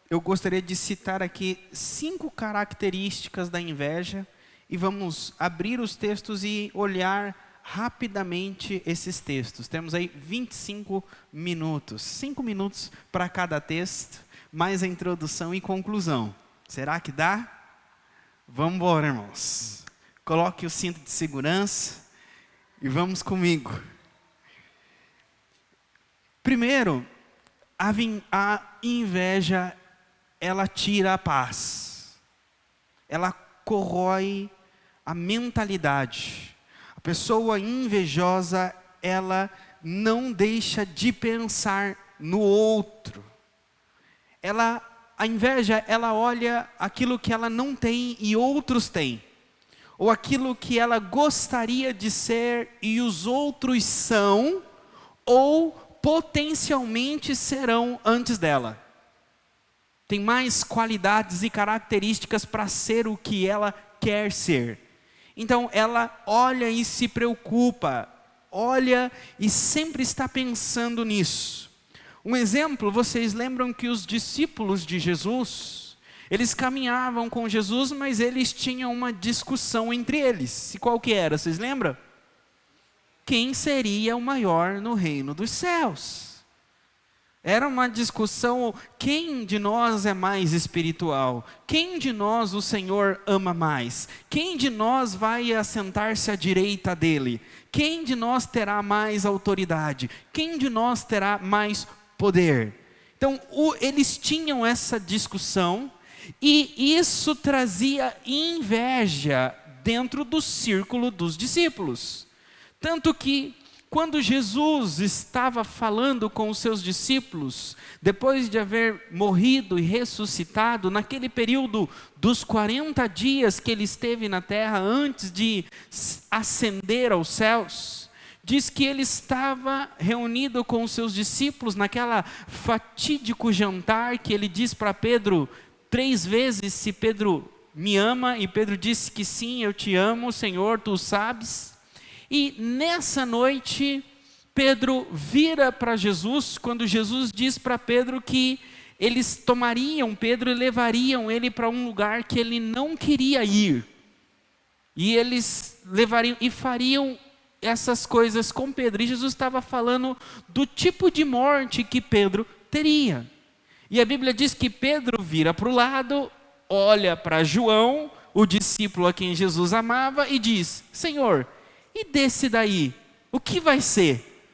eu gostaria de citar aqui 5 características da inveja e vamos abrir os textos e olhar rapidamente esses textos. Temos aí 25 minutos, 5 minutos para cada texto, mais a introdução e conclusão. Será que dá? Vamos embora, irmãos. Coloque o cinto de segurança e vamos comigo. Primeiro, a inveja, ela tira a paz. Ela corrói a mentalidade. A pessoa invejosa, ela não deixa de pensar no outro. A inveja, ela olha aquilo que ela não tem e outros têm. Ou aquilo que ela gostaria de ser e os outros são, ou potencialmente serão antes dela. Tem mais qualidades e características para ser o que ela quer ser. Então ela olha e se preocupa, olha e sempre está pensando nisso. Um exemplo, vocês lembram que os discípulos de Jesus, eles caminhavam com Jesus, mas eles tinham uma discussão entre eles. E qual que era, vocês lembram? Quem seria o maior no reino dos céus? Era uma discussão, quem de nós é mais espiritual? Quem de nós o Senhor ama mais? Quem de nós vai assentar-se à direita dele? Quem de nós terá mais autoridade? Quem de nós terá mais poder? Então, eles tinham essa discussão e isso trazia inveja dentro do círculo dos discípulos. Tanto que, quando Jesus estava falando com os seus discípulos, depois de haver morrido e ressuscitado, naquele período dos 40 dias que ele esteve na terra, antes de ascender aos céus, diz que ele estava reunido com os seus discípulos, naquela fatídico jantar que ele diz para Pedro 3 vezes, se Pedro me ama, e Pedro disse que sim, eu te amo, Senhor, tu sabes. E nessa noite, Pedro vira para Jesus, quando Jesus diz para Pedro que eles tomariam Pedro e levariam ele para um lugar que ele não queria ir. E eles levariam e fariam essas coisas com Pedro. E Jesus estava falando do tipo de morte que Pedro teria. E a Bíblia diz que Pedro vira para o lado, olha para João, o discípulo a quem Jesus amava, e diz: Senhor, e desse daí, o que vai ser?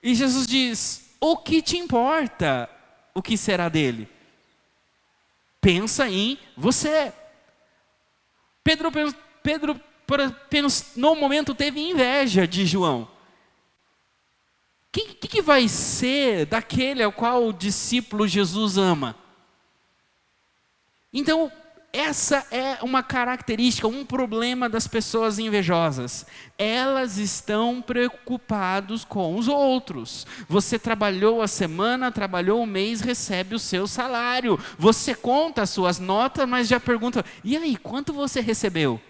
E Jesus diz: o que te importa o que será dele? Pensa em você. Pedro no momento teve inveja de João. O que vai ser daquele ao qual o discípulo Jesus ama? Então, essa é uma característica, um problema das pessoas invejosas. Elas estão preocupadas com os outros. Você trabalhou a semana, trabalhou o mês, recebe o seu salário. Você conta as suas notas, mas já pergunta: e aí, quanto você recebeu?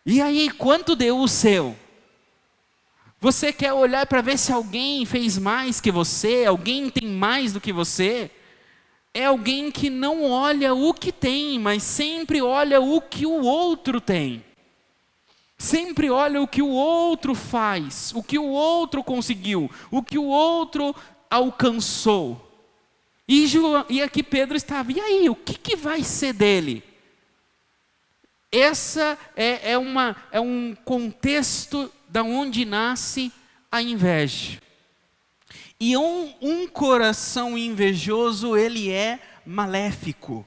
E aí, quanto deu o seu? Você quer olhar para ver se alguém fez mais que você, alguém tem mais do que você? É alguém que não olha o que tem, mas sempre olha o que o outro tem. Sempre olha o que o outro faz, o que o outro conseguiu, o que o outro alcançou. E aqui Pedro estava: e aí, o que vai ser dele? Essa é um contexto da onde nasce a inveja. E um coração invejoso, ele é maléfico.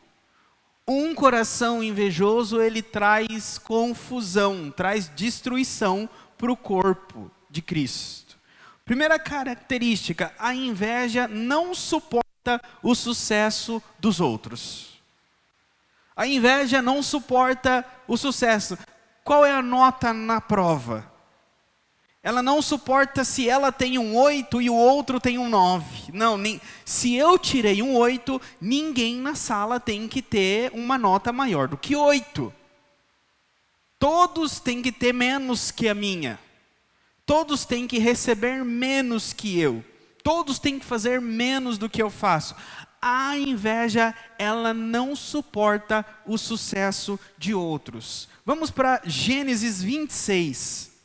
Um coração invejoso, ele traz confusão, traz destruição para o corpo de Cristo. Primeira característica: a inveja não suporta o sucesso dos outros. A inveja não suporta o sucesso. Qual é a nota na prova? Ela não suporta se ela tem um 8 e o outro tem um 9. Não, se eu tirei um 8, ninguém na sala tem que ter uma nota maior do que 8. Todos têm que ter menos que a minha. Todos têm que receber menos que eu. todos têm que fazer menos do que eu faço. A inveja, ela não suporta o sucesso de outros. Vamos para Gênesis 26.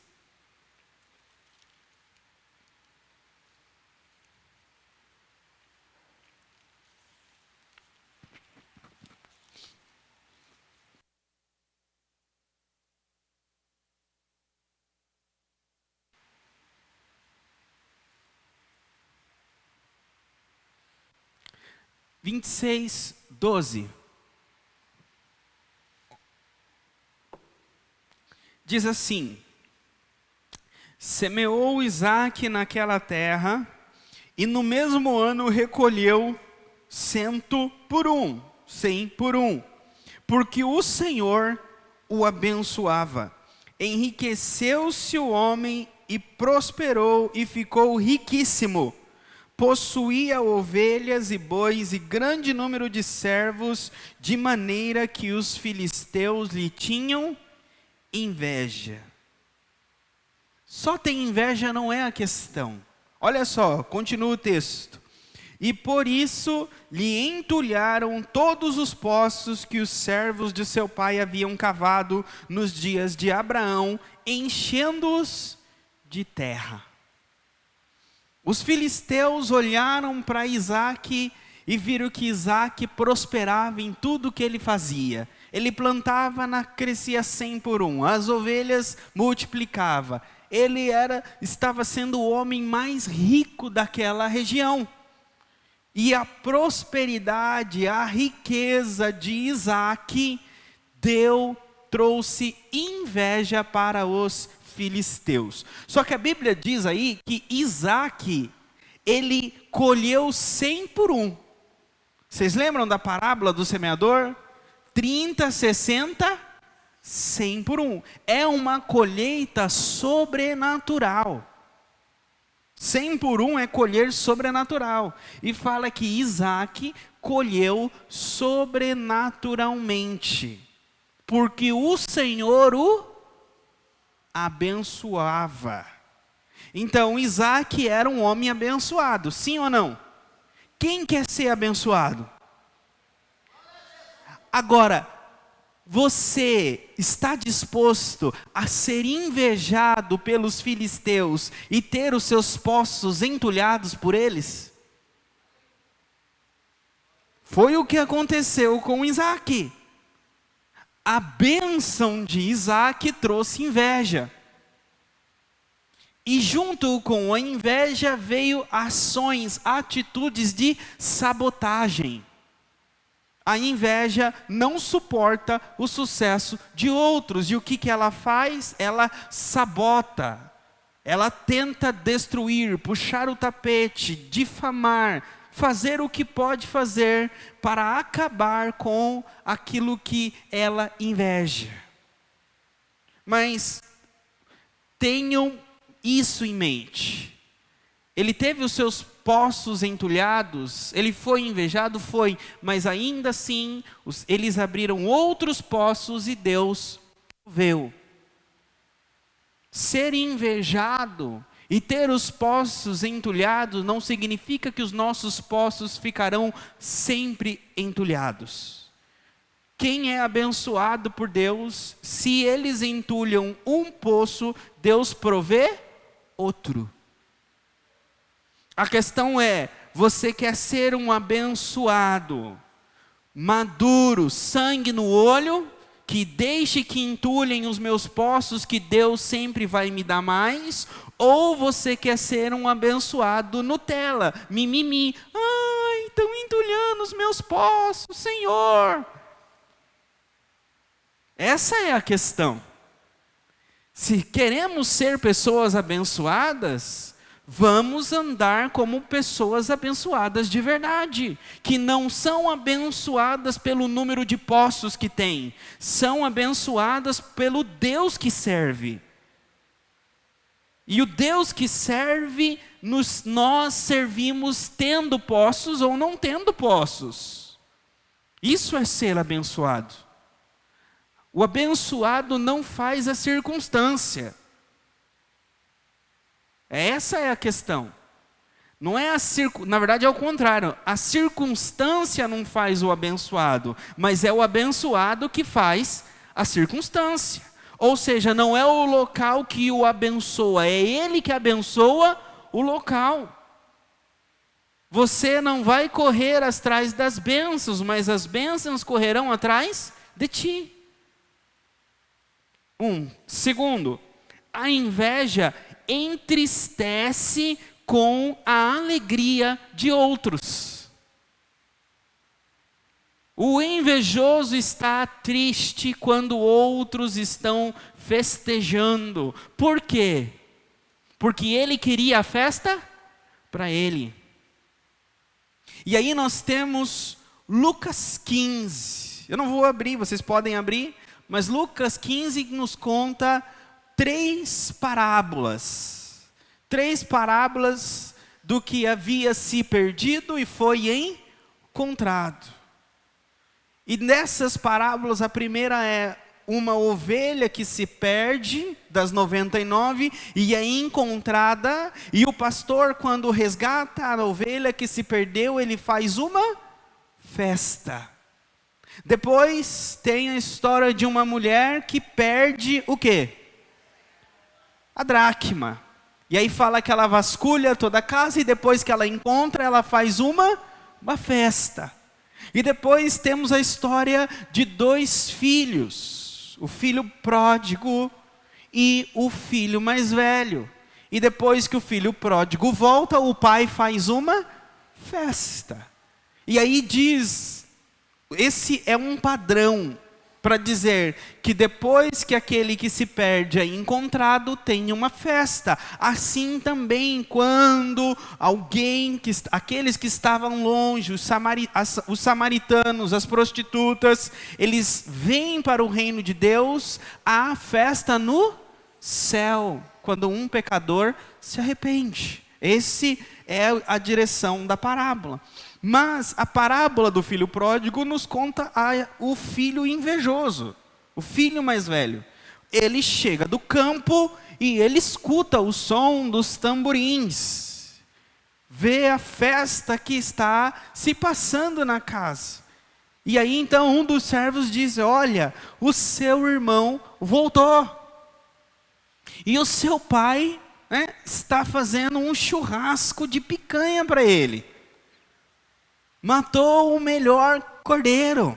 Vinte e seis, 12. Diz assim: semeou Isaque naquela terra, e no mesmo ano recolheu 100 por 1, porque o Senhor o abençoava. Enriqueceu-se o homem e prosperou e ficou riquíssimo. Possuía ovelhas e bois e grande número de servos, de maneira que os filisteus lhe tinham inveja. Só ter inveja não é a questão. Olha só, continua o texto. E por isso lhe entulharam todos os poços que os servos de seu pai haviam cavado nos dias de Abraão, enchendo-os de terra. Os filisteus olharam para Isaque e viram que Isaque prosperava em tudo que ele fazia. Ele plantava, crescia 100 por 1. As ovelhas multiplicava. Ele estava sendo o homem mais rico daquela região. E a prosperidade, a riqueza de Isaque trouxe inveja para os filisteus. Só que a Bíblia diz aí que Isaque, ele colheu 100 por 1. Vocês lembram da parábola do semeador? 30, 60, 100 por 1. É uma colheita sobrenatural. 100 por 1 é colher sobrenatural. E fala que Isaque colheu sobrenaturalmente, porque o Senhor o abençoava. Então Isaque era um homem abençoado, sim ou não? Quem quer ser abençoado? Agora, você está disposto a ser invejado pelos filisteus e ter os seus poços entulhados por eles? Foi o que aconteceu com Isaque. A bênção de Isaque trouxe inveja. E junto com a inveja veio ações, atitudes de sabotagem. A inveja não suporta o sucesso de outros. E o que ela faz? Ela sabota. Ela tenta destruir, puxar o tapete, difamar, fazer o que pode fazer para acabar com aquilo que ela inveja. Mas tenham isso em mente. Ele teve os seus poços entulhados, ele foi invejado, foi, mas ainda assim eles abriram outros poços e Deus proveu. Ser invejado e ter os poços entulhados não significa que os nossos poços ficarão sempre entulhados. Quem é abençoado por Deus, se eles entulham um poço, Deus provê outro. A questão é, você quer ser um abençoado, maduro, sangue no olho, que deixe que entulhem os meus poços, que Deus sempre vai me dar mais? Ou você quer ser um abençoado Nutella, mimimi, ai, estão entulhando os meus poços, Senhor. Essa é a questão. Se queremos ser pessoas abençoadas, vamos andar como pessoas abençoadas de verdade, que não são abençoadas pelo número de poços que tem, são abençoadas pelo Deus que serve. E o Deus que serve, nós servimos tendo poços ou não tendo poços. Isso é ser abençoado. O abençoado não faz a circunstância. Essa é a questão. Não é na verdade é o contrário. A circunstância não faz o abençoado, mas é o abençoado que faz a circunstância. Ou seja, não é o local que o abençoa, é ele que abençoa o local. Você não vai correr atrás das bênçãos, mas as bênçãos correrão atrás de ti. Segundo, a inveja entristece com a alegria de outros. O invejoso está triste quando outros estão festejando. Por quê? Porque ele queria a festa para ele. E aí nós temos Lucas 15. Eu não vou abrir, vocês podem abrir, mas Lucas 15 nos conta 3 parábolas. 3 parábolas do que havia se perdido e foi encontrado. E nessas parábolas, a primeira é uma ovelha que se perde das 99 e é encontrada, e o pastor, quando resgata a ovelha que se perdeu, ele faz uma festa. Depois tem a história de uma mulher que perde o quê? A dracma. E aí fala que ela vasculha toda a casa e depois que ela encontra, ela faz uma festa. E depois temos a história de 2 filhos, o filho pródigo e o filho mais velho. E depois que o filho pródigo volta, o pai faz uma festa. E aí diz, esse é um padrão para dizer que depois que aquele que se perde é encontrado, tem uma festa. Assim também quando aqueles que estavam longe, os samaritanos, as prostitutas, eles vêm para o reino de Deus, há festa no céu, quando um pecador se arrepende. Esse é a direção da parábola. Mas a parábola do filho pródigo nos conta o filho invejoso, o filho mais velho. Ele chega do campo e ele escuta o som dos tamborins, vê a festa que está se passando na casa. E aí então um dos servos diz: olha, o seu irmão voltou, e o seu pai, está fazendo um churrasco de picanha para ele. Matou o melhor cordeiro.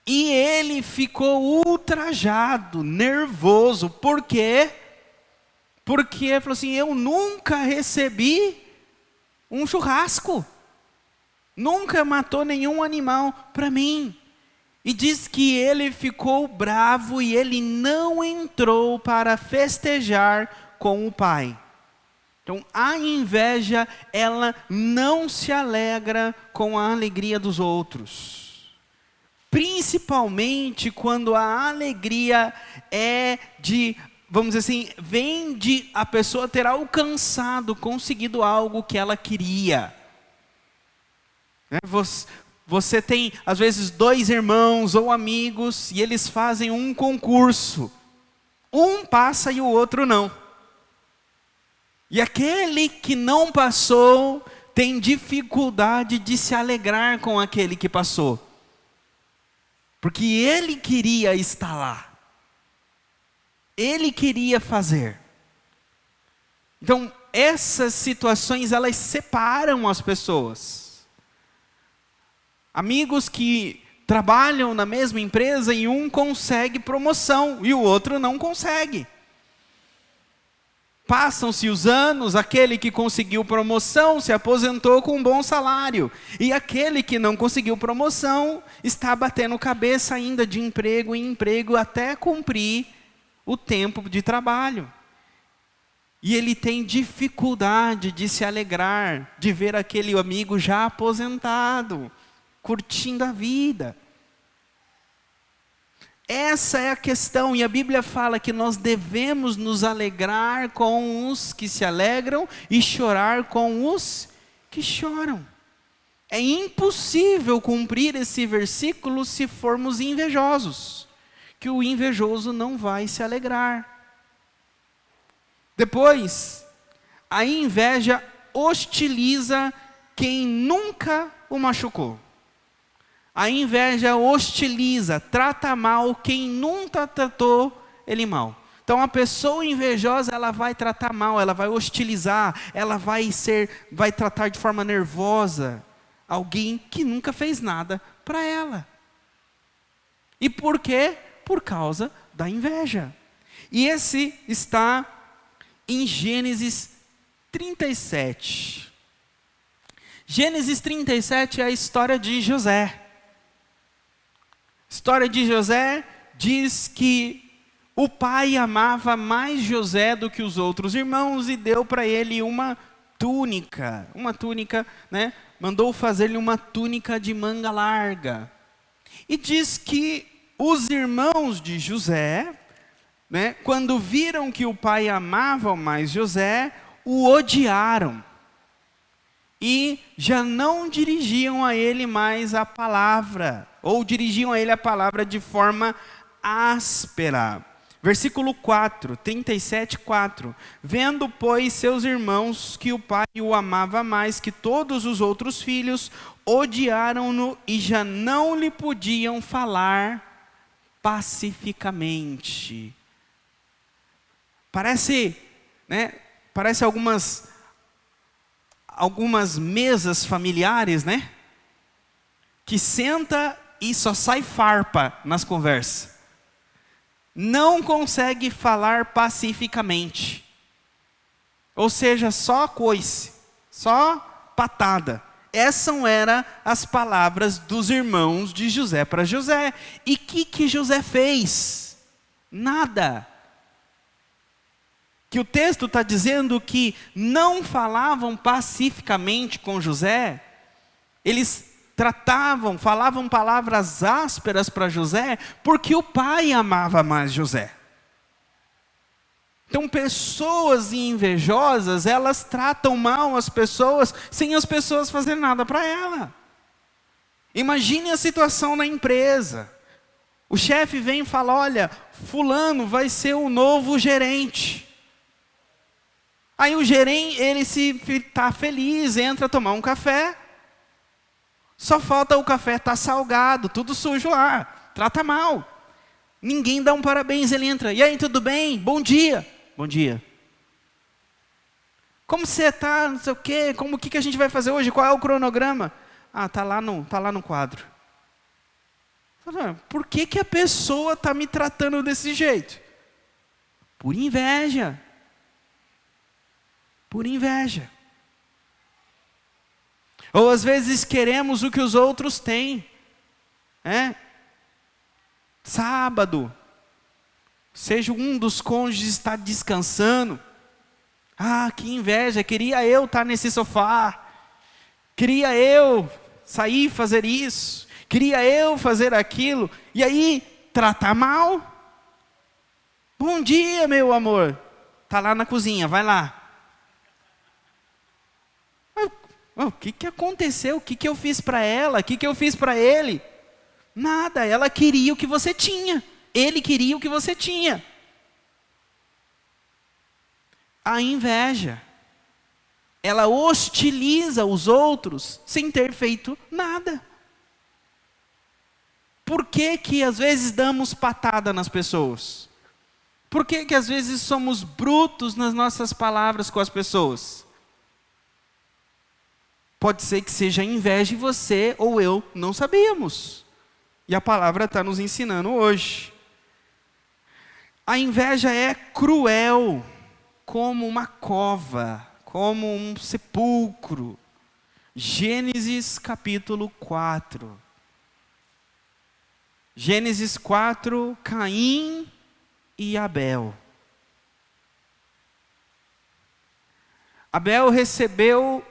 E ele ficou ultrajado, nervoso. Por quê? Porque ele falou assim: eu nunca recebi um churrasco. Nunca matou nenhum animal para mim. E diz que ele ficou bravo e ele não entrou para festejar com o pai. Então, a inveja, ela não se alegra com a alegria dos outros. Principalmente quando a alegria é vamos dizer assim, vem de a pessoa ter alcançado, conseguido algo que ela queria. Você tem, às vezes, 2 irmãos ou amigos, e eles fazem um concurso. Um passa e o outro não. E aquele que não passou tem dificuldade de se alegrar com aquele que passou. Porque ele queria estar lá. Ele queria fazer. Então, essas situações, elas separam as pessoas. Amigos que trabalham na mesma empresa e um consegue promoção e o outro não consegue. Passam-se os anos, aquele que conseguiu promoção se aposentou com um bom salário. E aquele que não conseguiu promoção está batendo cabeça ainda de emprego em emprego até cumprir o tempo de trabalho. E ele tem dificuldade de se alegrar, de ver aquele amigo já aposentado, curtindo a vida. Essa é a questão, e a Bíblia fala que nós devemos nos alegrar com os que se alegram e chorar com os que choram. É impossível cumprir esse versículo se formos invejosos, que o invejoso não vai se alegrar. Depois, a inveja hostiliza quem nunca o machucou. A inveja hostiliza, trata mal quem nunca tratou ele mal. Então a pessoa invejosa, ela vai tratar mal, ela vai hostilizar, ela vai tratar de forma nervosa alguém que nunca fez nada para ela. E por quê? Por causa da inveja. E esse está em Gênesis 37. Gênesis 37 é a história de José. A história de José diz que o pai amava mais José do que os outros irmãos e deu para ele uma túnica, né? Mandou fazer-lhe uma túnica de manga larga. E diz que os irmãos de José, né, quando viram que o pai amava mais José, o odiaram. E já não dirigiam a ele mais a palavra, ou dirigiam a ele a palavra de forma áspera. Versículo 4, 37:4. Vendo, pois, seus irmãos que o pai o amava mais que todos os outros filhos, odiaram-no e já não lhe podiam falar pacificamente. Parece, né? Parece algumas mesas familiares, né? Que senta e só sai farpa nas conversas. Não consegue falar pacificamente. Ou seja, só coice, só patada. Essas eram as palavras dos irmãos de José para José. E o que José fez? Nada. Que o texto está dizendo que não falavam pacificamente com José. Eles falavam palavras ásperas para José, porque o pai amava mais José. Então, pessoas invejosas, elas tratam mal as pessoas, sem as pessoas fazerem nada para ela. Imagine a situação na empresa. O chefe vem e fala, olha, fulano vai ser o novo gerente. Aí o gerente, ele está feliz, entra tomar um café. Só falta o café estar salgado, tudo sujo lá, trata mal. Ninguém dá um parabéns, ele entra. E aí, tudo bem? Bom dia. Bom dia. Como você está? Não sei o quê. O que a gente vai fazer hoje? Qual é o cronograma? Ah, tá lá no quadro. Por que a pessoa está me tratando desse jeito? Por inveja. Por inveja. Ou às vezes queremos o que os outros têm. Sábado, seja um dos cônjuges está descansando. Ah, que inveja, queria eu estar nesse sofá. Queria eu sair e fazer isso. Queria eu fazer aquilo. E aí, tratar mal. Bom dia, meu amor. Está lá na cozinha, vai lá. O que aconteceu? O que eu fiz para ela? O que eu fiz para ele? Nada, ela queria o que você tinha. Ele queria o que você tinha. A inveja. Ela hostiliza os outros sem ter feito nada. Por que às vezes damos patada nas pessoas? Por que às vezes somos brutos nas nossas palavras com as pessoas? Pode ser que seja inveja e você ou eu não sabíamos. E a palavra está nos ensinando hoje. A inveja é cruel, como uma cova, como um sepulcro. Gênesis capítulo 4. Gênesis 4, Caim e Abel. Abel recebeu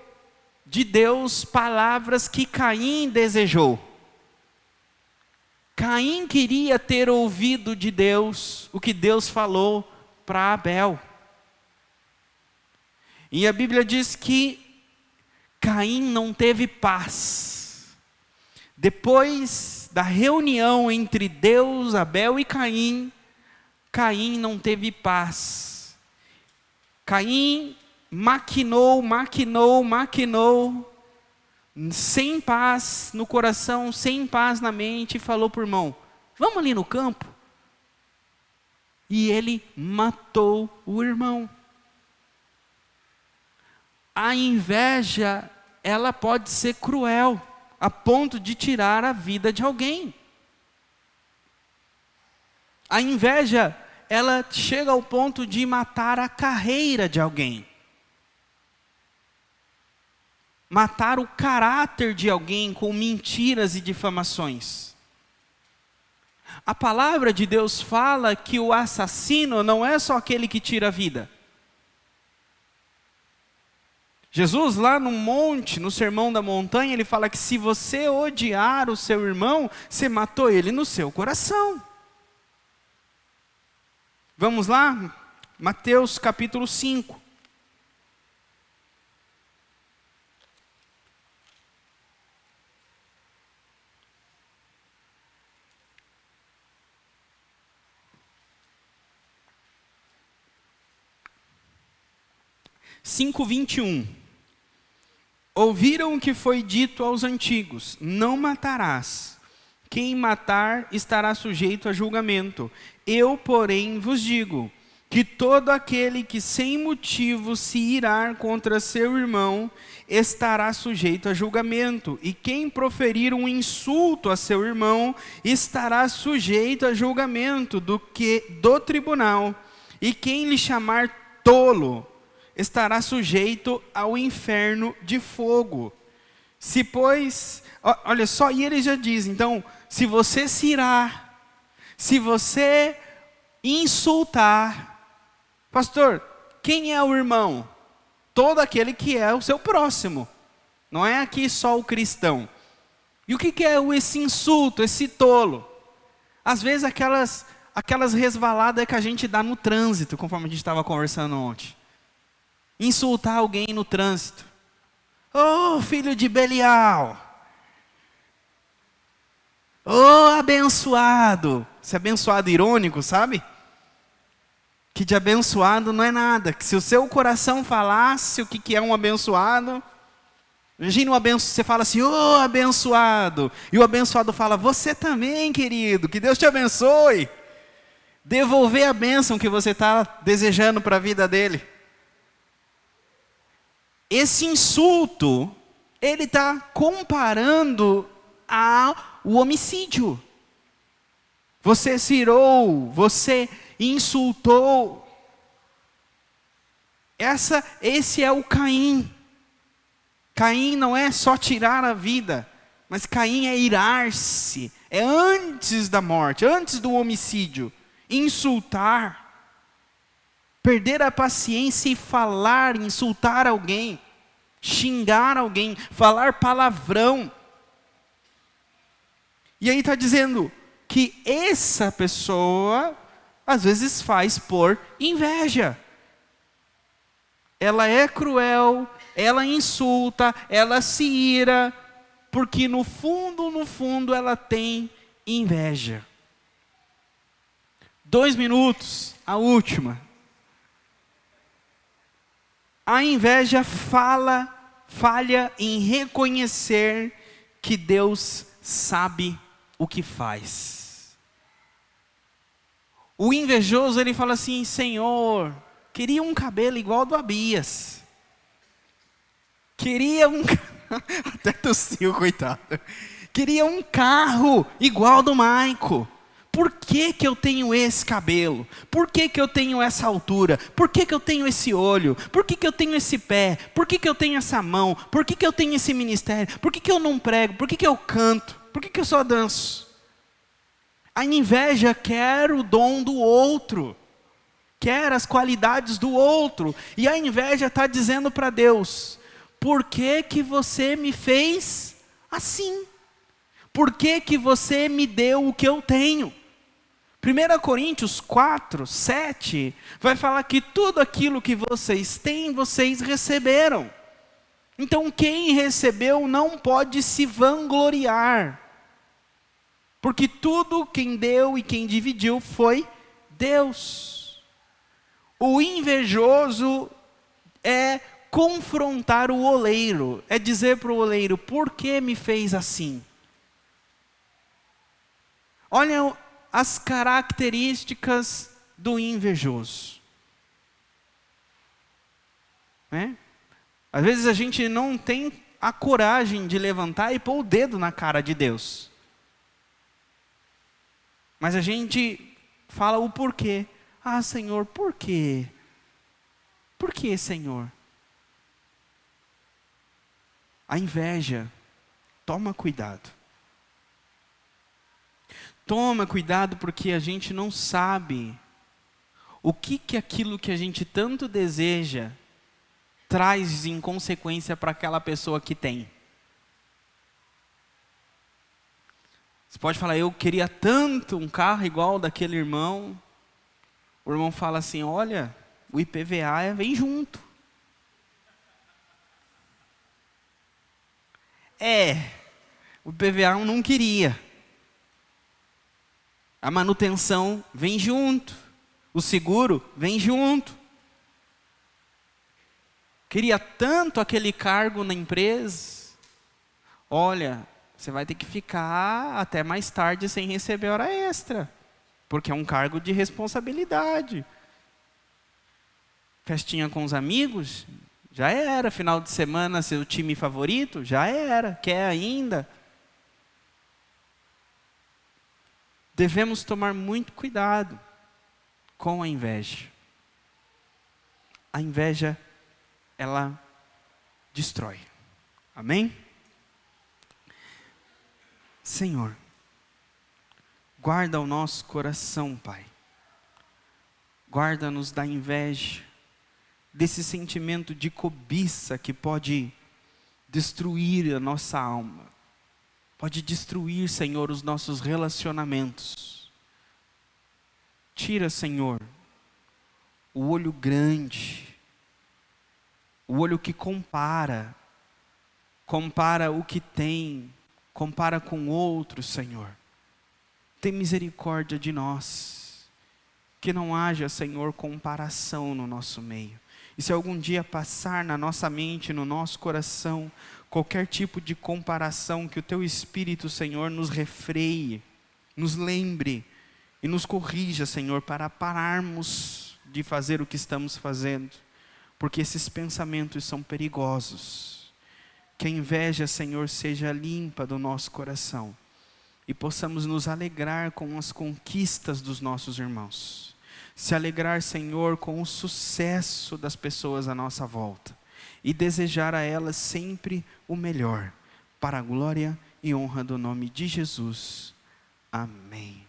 de Deus palavras que Caim desejou. Caim queria ter ouvido de Deus o que Deus falou para Abel. E a Bíblia diz que Caim não teve paz. Depois da reunião entre Deus, Abel e Caim, Caim não teve paz. Caim maquinou, sem paz no coração, sem paz na mente, e falou para o irmão: vamos ali no campo? E ele matou o irmão. A inveja, ela pode ser cruel, a ponto de tirar a vida de alguém. A inveja, ela chega ao ponto de matar a carreira de alguém. Matar o caráter de alguém com mentiras e difamações. A palavra de Deus fala que o assassino não é só aquele que tira a vida. Jesus lá no monte, no sermão da montanha, ele fala que se você odiar o seu irmão, você matou ele no seu coração. Vamos lá? Mateus capítulo 5. Cinco 21. Ouviram o que foi dito aos antigos: não matarás. Quem matar estará sujeito a julgamento. Eu, porém, vos digo que todo aquele que sem motivo se irar contra seu irmão estará sujeito a julgamento. E quem proferir um insulto a seu irmão estará sujeito a julgamento do tribunal. E quem lhe chamar tolo estará sujeito ao inferno de fogo. Se pois, olha só, e ele já diz, então, se você se irar, se você insultar, pastor, quem é o irmão? Todo aquele que é o seu próximo, não é aqui só o cristão. E o que é esse insulto, esse tolo? Às vezes aquelas resvaladas que a gente dá no trânsito, conforme a gente estava conversando ontem. Insultar alguém no trânsito. Oh, filho de Belial. Oh, abençoado. Esse abençoado irônico, sabe? Que de abençoado não é nada. Que se o seu coração falasse o que é um abençoado, imagina você fala assim: oh, abençoado. E o abençoado fala: você também, querido. Que Deus te abençoe. Devolver a bênção que você está desejando para a vida dele. Esse insulto, ele está comparando ao homicídio. Você se irou, você insultou. Esse é o Caim. Caim não é só tirar a vida, mas Caim é irar-se. É antes da morte, antes do homicídio. Insultar. Perder a paciência e falar, insultar alguém, xingar alguém, falar palavrão. E aí está dizendo que essa pessoa, às vezes faz por inveja. Ela é cruel, ela insulta, ela se ira, porque no fundo ela tem inveja. 2 minutos, a última. A inveja falha em reconhecer que Deus sabe o que faz. O invejoso, ele fala assim: Senhor, queria um cabelo igual ao do Abias. Queria até tossiu, coitado. Queria um carro igual ao do Maico. Por que eu tenho esse cabelo? Por que eu tenho essa altura? Por que eu tenho esse olho? Por que eu tenho esse pé? Por que eu tenho essa mão? Por que eu tenho esse ministério? Por que eu não prego? Por que eu canto? Por que eu só danço? A inveja quer o dom do outro. Quer as qualidades do outro. E a inveja está dizendo para Deus: por que você me fez assim? Por que você me deu o que eu tenho? 1 Coríntios 4, 7, vai falar que tudo aquilo que vocês têm, vocês receberam. Então quem recebeu não pode se vangloriar. Porque tudo quem deu e quem dividiu foi Deus. O invejoso, é confrontar o oleiro, é dizer para o oleiro: por que me fez assim? Olha as características do invejoso. Às vezes a gente não tem a coragem de levantar e pôr o dedo na cara de Deus. Mas a gente fala o porquê. Ah, Senhor, por quê? Por que, Senhor? A inveja, toma cuidado. Toma cuidado, porque a gente não sabe o que aquilo que a gente tanto deseja traz em consequência para aquela pessoa que tem. Você pode falar: eu queria tanto um carro igual daquele irmão. O irmão fala assim: olha, o IPVA vem junto. O IPVA eu não queria. A manutenção vem junto. O seguro vem junto. Queria tanto aquele cargo na empresa. Olha, você vai ter que ficar até mais tarde sem receber hora extra, porque é um cargo de responsabilidade. Festinha com os amigos, já era. Final de semana, seu time favorito, já era. Quer ainda? Devemos tomar muito cuidado com a inveja. A inveja, ela destrói. Amém? Senhor, guarda o nosso coração, Pai. Guarda-nos da inveja, desse sentimento de cobiça que pode destruir a nossa alma. Pode destruir, Senhor, os nossos relacionamentos. Tira, Senhor, o olho grande, o olho que compara o que tem, compara com outros, Senhor. Tem misericórdia de nós, que não haja, Senhor, comparação no nosso meio. E se algum dia passar na nossa mente, no nosso coração, qualquer tipo de comparação, que o Teu Espírito, Senhor, nos refreie, nos lembre e nos corrija, Senhor, para pararmos de fazer o que estamos fazendo, porque esses pensamentos são perigosos. Que a inveja, Senhor, seja limpa do nosso coração e possamos nos alegrar com as conquistas dos nossos irmãos. Se alegrar, Senhor, com o sucesso das pessoas à nossa volta e desejar a elas sempre o melhor, para a glória e honra do nome de Jesus. Amém.